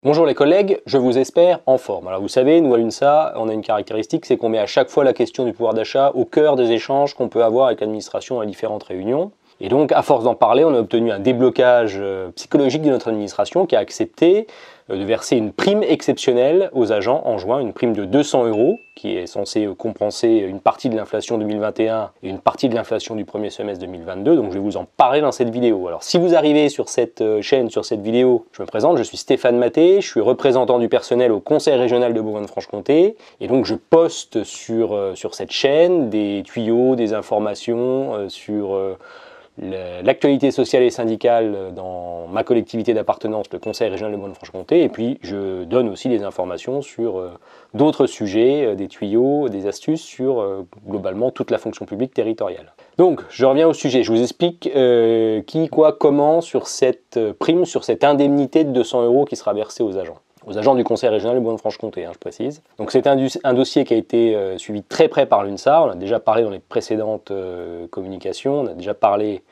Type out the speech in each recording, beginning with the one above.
Bonjour les collègues, je vous espère en forme. Alors vous savez, nous à l'UNSA, on a une caractéristique, c'est qu'on met à chaque fois la question du pouvoir d'achat au cœur des échanges qu'on peut avoir avec l'administration à différentes réunions. Et donc, à force d'en parler, on a obtenu un déblocage psychologique de notre administration qui a accepté de verser une prime exceptionnelle aux agents en juin, une prime de 200 € qui est censée compenser une partie de l'inflation 2021 et une partie de l'inflation du premier semestre 2022. Donc je vais vous en parler dans cette vidéo. Alors si vous arrivez sur cette chaîne, sur cette vidéo, je me présente, je suis Stéphane Maté, je suis représentant du personnel au Conseil régional de Bourgogne-Franche-Comté et donc je poste sur cette chaîne des tuyaux, des informations sur l'actualité sociale et syndicale dans ma collectivité d'appartenance, le Conseil régional de Bourgogne-Franche-Comté, et puis je donne aussi des informations sur d'autres sujets, des tuyaux, des astuces sur globalement toute la fonction publique territoriale. Donc, je reviens au sujet, je vous explique qui, quoi, comment sur cette prime, sur cette indemnité de 200 € qui sera versée aux agents du Conseil régional de Bourgogne-Franche-Comté, je précise. Donc c'est un dossier qui a été suivi très près par l'UNSA, on a déjà parlé dans les précédentes communications, on a déjà parlé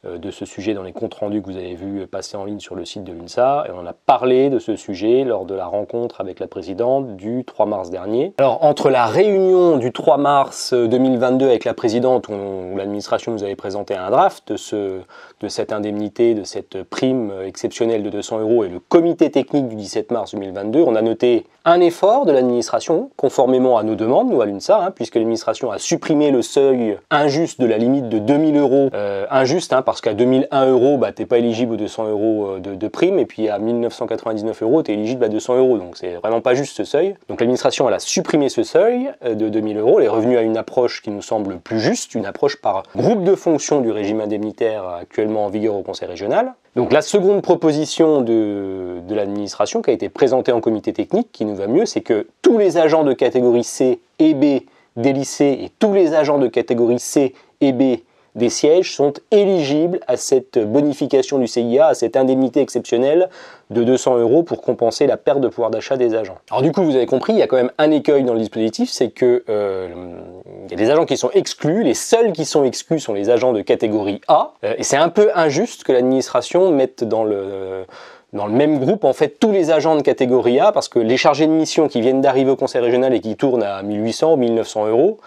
de ce sujet dans les comptes rendus que vous avez vus passer en ligne sur le site de l'UNSA, et on a parlé de ce sujet lors de la rencontre avec la présidente du 3 mars dernier. Alors entre la réunion du 3 mars 2022 avec la présidente, où l'administration nous avait présenté un draft de cette indemnité, de cette prime exceptionnelle de 200 € et le comité technique du 17 mars 2022, on a noté un effort de l'administration, conformément à nos demandes, nous à l'UNSA, puisque l'administration a supprimé le seuil injuste de la limite de 2000 €, injuste, parce qu'à 2001 €, t'es pas éligible aux 200 € de prime, et puis à 1999 €, t'es éligible à 200 €, donc c'est vraiment pas juste ce seuil. Donc l'administration, elle a supprimé ce seuil de 2000 €, elle est revenue à une approche qui nous semble plus juste, une approche par groupe de fonctions du régime indemnitaire actuellement en vigueur au Conseil régional. Donc la seconde proposition de l'administration qui a été présentée en comité technique, qui nous va mieux, c'est que tous les agents de catégorie C et B des lycées et tous les agents de catégorie C et B des sièges sont éligibles à cette bonification du CIA, à cette indemnité exceptionnelle de 200 € pour compenser la perte de pouvoir d'achat des agents. Alors du coup, vous avez compris, il y a quand même un écueil dans le dispositif, c'est que il y a des agents qui sont exclus, les seuls qui sont exclus sont les agents de catégorie A, et c'est un peu injuste que l'administration mette dans le même groupe, en fait, tous les agents de catégorie A, parce que les chargés de mission qui viennent d'arriver au Conseil régional et qui tournent à 1800 ou 1900 €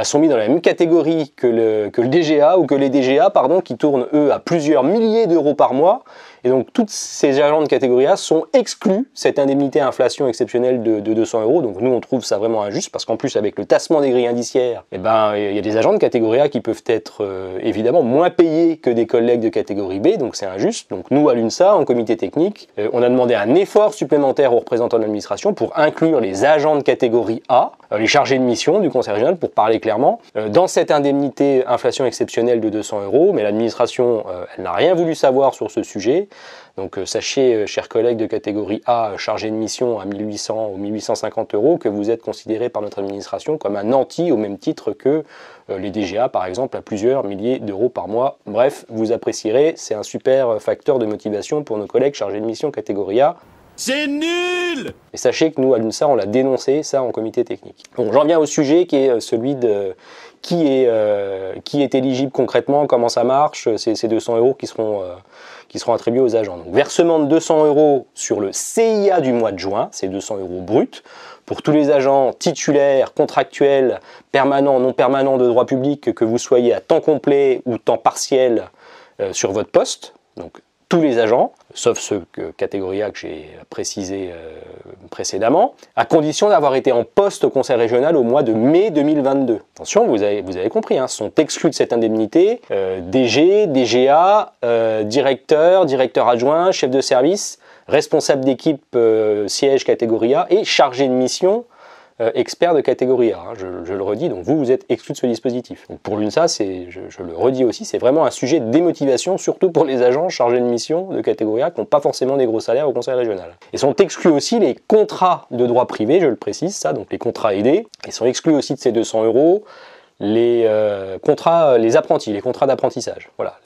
sont mis dans la même catégorie que le DGA ou que les DGA, qui tournent, eux, à plusieurs milliers d'euros par mois. Et donc, tous ces agents de catégorie A sont exclus, cette indemnité inflation exceptionnelle de 200 €. Donc, nous, on trouve ça vraiment injuste, parce qu'en plus, avec le tassement des grilles indiciaires, il y a des agents de catégorie A qui peuvent être, évidemment, moins payés que des collègues de catégorie B, donc c'est injuste. Donc, nous, à l'UNSA, en comité technique, on a demandé un effort supplémentaire aux représentants de l'administration pour inclure les agents de catégorie A, les chargés de mission du Conseil régional, pour parler clairement, dans cette indemnité inflation exceptionnelle de 200 €, mais l'administration, elle n'a rien voulu savoir sur ce sujet. Donc sachez, chers collègues de catégorie A, chargés de mission à 1800 ou 1850 €, que vous êtes considérés par notre administration comme un nanti, au même titre que les DGA, par exemple, à plusieurs milliers d'euros par mois. Bref, vous apprécierez, c'est un super facteur de motivation pour nos collègues chargés de mission catégorie A. C'est nul! Et sachez que nous, à l'UNSA, on l'a dénoncé, ça, en comité technique. Bon, j'en viens au sujet qui est celui de qui est éligible concrètement, comment ça marche, ces 200 € qui seront attribués aux agents. Donc, versement de 200 € sur le CIA du mois de juin, c'est 200 € bruts, pour tous les agents titulaires, contractuels, permanents, non permanents de droit public, que vous soyez à temps complet ou temps partiel sur votre poste. Donc, tous les agents, sauf ceux catégorie A que j'ai précisé précédemment, à condition d'avoir été en poste au Conseil régional au mois de mai 2022. Attention, vous avez compris, sont exclus de cette indemnité DG, DGA, directeur adjoint, chef de service, responsable d'équipe siège catégorie A et chargé de mission expert de catégorie A, je le redis, donc vous êtes exclus de ce dispositif. Donc pour l'UNSA, je le redis aussi, c'est vraiment un sujet de démotivation, surtout pour les agents chargés de mission de catégorie A qui n'ont pas forcément des gros salaires au Conseil régional. Et sont exclus aussi les contrats de droit privé, je le précise, ça, donc les contrats aidés, ils sont exclus aussi de ces 200 €, les apprentis, les contrats d'apprentissage, voilà,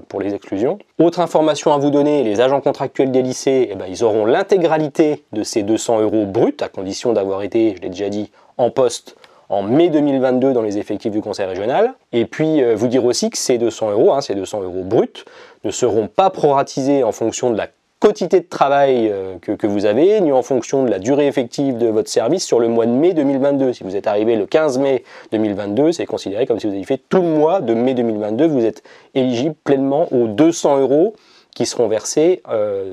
pour les exclusions. Autre information à vous donner, les agents contractuels des lycées, ils auront l'intégralité de ces 200 € bruts, à condition d'avoir été, je l'ai déjà dit, en poste en mai 2022 dans les effectifs du Conseil régional. Et puis, vous dire aussi que ces 200 €, ces 200 € bruts, ne seront pas proratisés en fonction de la quantité de travail que vous avez, ni en fonction de la durée effective de votre service sur le mois de mai 2022. Si vous êtes arrivé le 15 mai 2022, c'est considéré comme si vous aviez fait tout le mois de mai 2022. Vous êtes éligible pleinement aux 200 € qui seront versés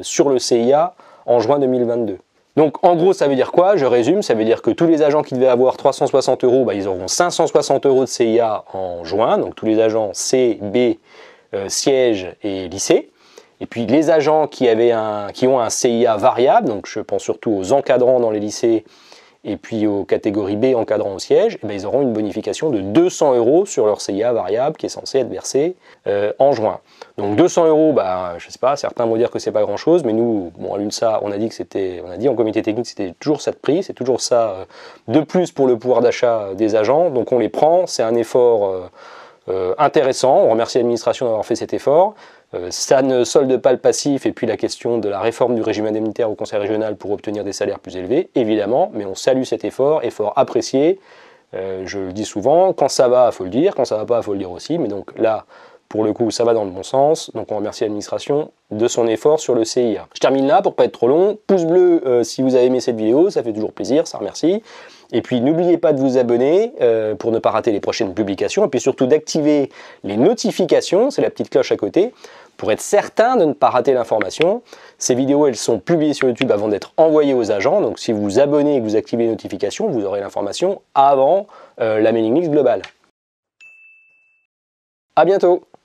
sur le CIA en juin 2022. Donc en gros, ça veut dire quoi? Je résume, ça veut dire que tous les agents qui devaient avoir 360 €, ils auront 560 € de CIA en juin, donc tous les agents C, B, siège et lycée. Et puis les agents qui ont un CIA variable, donc je pense surtout aux encadrants dans les lycées et puis aux catégories B encadrants au siège, et ils auront une bonification de 200 € sur leur CIA variable qui est censée être versée en juin. Donc 200 €, je sais pas, certains vont dire que c'est pas grand chose, mais nous, à l'UNSA, on a dit en comité technique c'était toujours ça de prix, c'est toujours ça de plus pour le pouvoir d'achat des agents, donc on les prend, c'est un effort intéressant, on remercie l'administration d'avoir fait cet effort. Ça ne solde pas le passif et puis la question de la réforme du régime indemnitaire au Conseil régional pour obtenir des salaires plus élevés, évidemment, mais on salue cet effort apprécié. Je le dis souvent, quand ça va, il faut le dire, quand ça va pas, il faut le dire aussi, mais donc là, pour le coup, ça va dans le bon sens, donc on remercie l'administration de son effort sur le CIA. Je termine là pour pas être trop long, pouce bleu si vous avez aimé cette vidéo, ça fait toujours plaisir, ça remercie. Et puis n'oubliez pas de vous abonner pour ne pas rater les prochaines publications, et puis surtout d'activer les notifications, c'est la petite cloche à côté, pour être certain de ne pas rater l'information. Ces vidéos, elles sont publiées sur YouTube avant d'être envoyées aux agents, donc si vous vous abonnez et que vous activez les notifications, vous aurez l'information avant la mailing list globale. À bientôt!